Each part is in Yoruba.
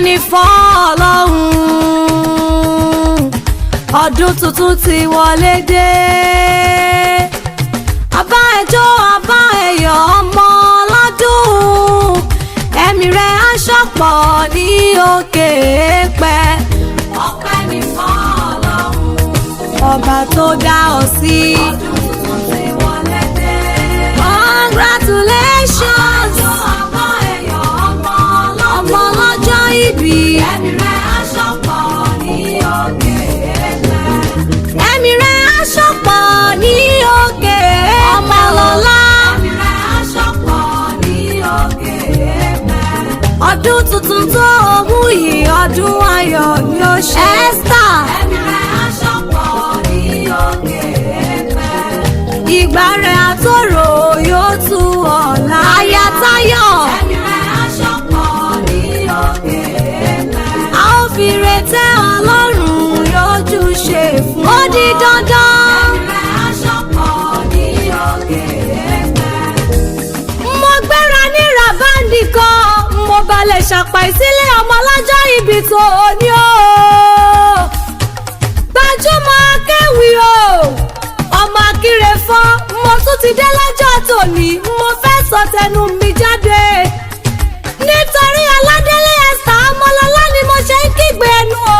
ní fọ́lọ́hún ọdún tuntun ti wọlé dé abá ẹjọ́ abá ẹ̀yọ̀ ọmọ ọlọ́dún ẹ̀mí rẹ̀ aṣọ́pọ̀ ní òkè pẹ́ ọpẹ́ ní fọ́lọ́hún ọba tó dá ọ sí ọdún tuntun ti wọlé dé congratulations abá ẹ̀yọ̀ ọmọ ọlọ́jọ́ ìbí ẹ̀mí rẹ̀ aṣọ́pọ̀ ní òkè pẹ́ ẹ̀mí rẹ̀ aṣọ́pọ̀ ní òkè ọmọ lọ́lá ẹ̀mí rẹ̀ aṣọ́pọ̀ ní òkè pẹ́ ọdún tuntun tó mú yìí ọdún ayọ̀ ni ó ṣe Esther ẹ̀mí rẹ̀ aṣọ́pọ̀ ní òkè pẹ́ ìgbà rẹ̀ àtòrò yóò tú ọ̀la ayatayọ̀ ẹ̀mí rẹ̀ aṣọ́pọ̀ ní òkè pẹ́ a ó fi retẹ́ Ọlọ́run yóò ṣe fún ọ ó di dandan ẹ̀mí rẹ̀ aṣọ́pọ̀ ní òkè pẹ́ mo gbéra ní rabandi kan mo balẹ̀ ṣàpà ìsílẹ̀ ọmọ ọlọ́jọ́ ìbí tó ní o gbajúmọ̀ akéwì o ọmọ akíre fọ́ mo tún ti dé lọ́jọ́ tòní mo fẹ́ sọ tẹnu mi jáde nítorí Ọládélé Esther Ọmọlọ́lá ni mo ṣe ń kígbe ẹnu o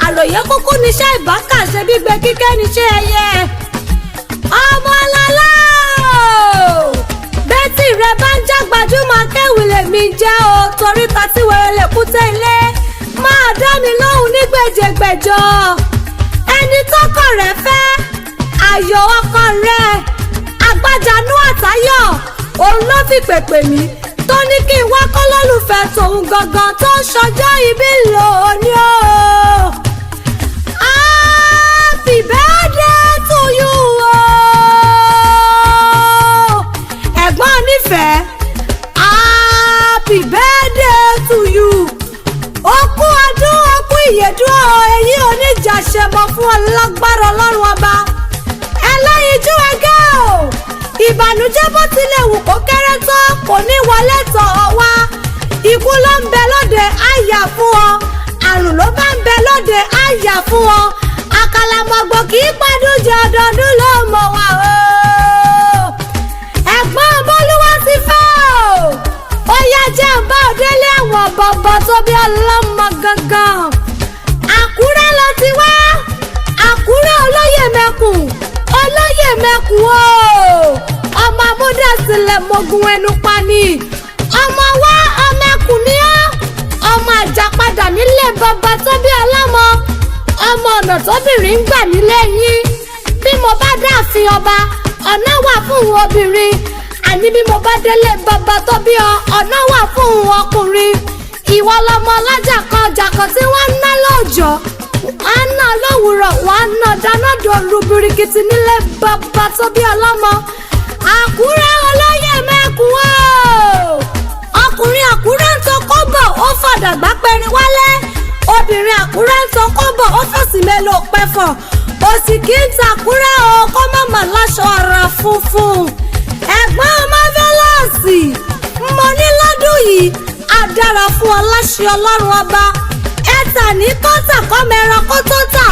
àròyé kúkú níṣẹ́ ìbákàṣe gbígbé kíkẹ́ níṣẹ́ ẹyẹ Ọmọlọ́lá bẹ́tì rẹ bá ń já gbajúmọ̀ akéwì lèmi jẹ́ o torí tatí wẹrẹ lè kúté ilé máa dá mi lóhùn ní gbèjègbèjọ ẹni tọkọ rẹ fẹ́ ayọ̀ ọkọ rẹ Agbájanú Àtáyọ̀ òun ló fi pèpè mí tó ní kí n wá kọ́ lólùfẹ́ tòun gangan tó ń ṣọjọ́ ìbí lónìí o. Happy birthday to you o. Ẹ̀gbọ́n nífẹ̀ẹ́ happy birthday to you. Ó kú ọdún ó kú ìyèdún o èyí oníjàṣẹ́mọ fún ọlágbára Ọlọ́run ọba. Ẹlẹ́yinjú ẹgẹ́ o ìbànújẹ́ bó tilẹ̀ wù kó kéré tó kò ní wọlé tọ̀ ọ́ wá ikú ló ń bẹ lóde àyà fún ọ àrùn ló bá ń bẹ lóde àyà fún ọ àkàlàmọ̀gbò kì í pàdún jẹ ọdọọdún ló mọ̀ wá o ẹ̀gbọ́n bólúwá ti fẹ́ o ó yá jẹ́ ń bá òdélé ẹ̀wọ̀n bọ̀bọ̀ tó bí ọlọ́mọ gangan Àkúrẹ́ ló ti wá Àkúrẹ́ olóyè mẹ́kùn o ọmọ amúdásílẹ̀ mogun ẹnu pani ọmọ wa ọmọ ẹkùn ni ọ́ ọmọ àjàpadà nílé bàbá tó bí ọlọ́mọ ọmọ ọ̀nà tóbìnrin ń gbà nílé yín bí mo bá dáàfin ọba ọ̀nà wà fún obìnrin àní bí mo bá délé bàbá tó bí ọ̀nà wà fún ọkùnrin ìwọ lọmọ ọlájà kan ọjà kan tí wọ́n ń ná lọ́jọ́ wọ́n á ná lówùrọ̀ wọ́n á ná dáná dòru birikiti nílé bàbá tó bí ọlọ́mọ Àkúrẹ́ olóyè mẹ́kùn o ọkùnrin Àkúrẹ́ ń tó kọ́bọ̀ ó fọ̀dàgbà pẹ̀rin wálé obìnrin Àkúrẹ́ ń tó kọ́bọ̀ ó fòsì mélòó pẹ́fọ̀ òsì kì í ta Àkúrẹ́ o kó mọ̀mọ́ láṣọ ara funfun ẹ̀gbọ́n mọ́fẹ́lọ́ọ̀sì mo ní lọ́dún yìí á dára fún ọ láṣẹ Ọlọ́run ọba ẹ̀tà ní kọ́tà kọ́mẹ́ran kó tó tà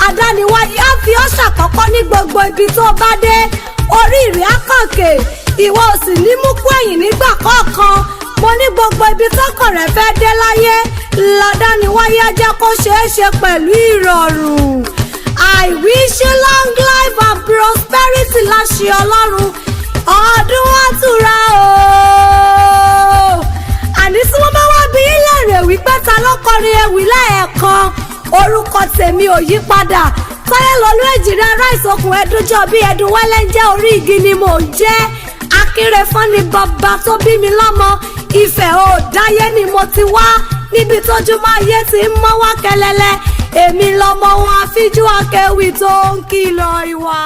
àdániwáyé á fi ọ́ ṣàkọ́kọ́ ní gbogbo ibi tó bá dé orí ìrìn àkànkè ìwọ ò sì ní mú kú ẹ̀yìn nígbà kọ̀ọ̀kan mo ní gbogbo ibi tọkọ rẹ fẹ́ dé láyé làdániwáyé jẹ́ kó ṣeé ṣe pẹ̀lú ìrọ̀rùn I wish you long life and prosperity láṣẹ Ọlọ́run ọdún àtúrà o àní tí wọ́n bá wá bí ilé rẹ̀ wípé ta ló kọrin ewì lẹ́ẹ̀kan orúkọ tèmi ò yí padà Táyélolú Èjìrẹ́ ará ìsokùn ẹdúnjọ bí ẹdun wẹ́lẹ́ ń jẹ́ orí igi ni mò ń jẹ́ Akínrefọ́n ni bàbá tó bí mi lọ́mọ Ifẹ̀ ò dáyé ni mo ti wá níbi tójúmọ́ ayé ti ń mọ́ wá kẹlẹ́lẹ́ èmi lọ́mọ wọn àfijú akéwì tó ń kìlọ̀ ìwà.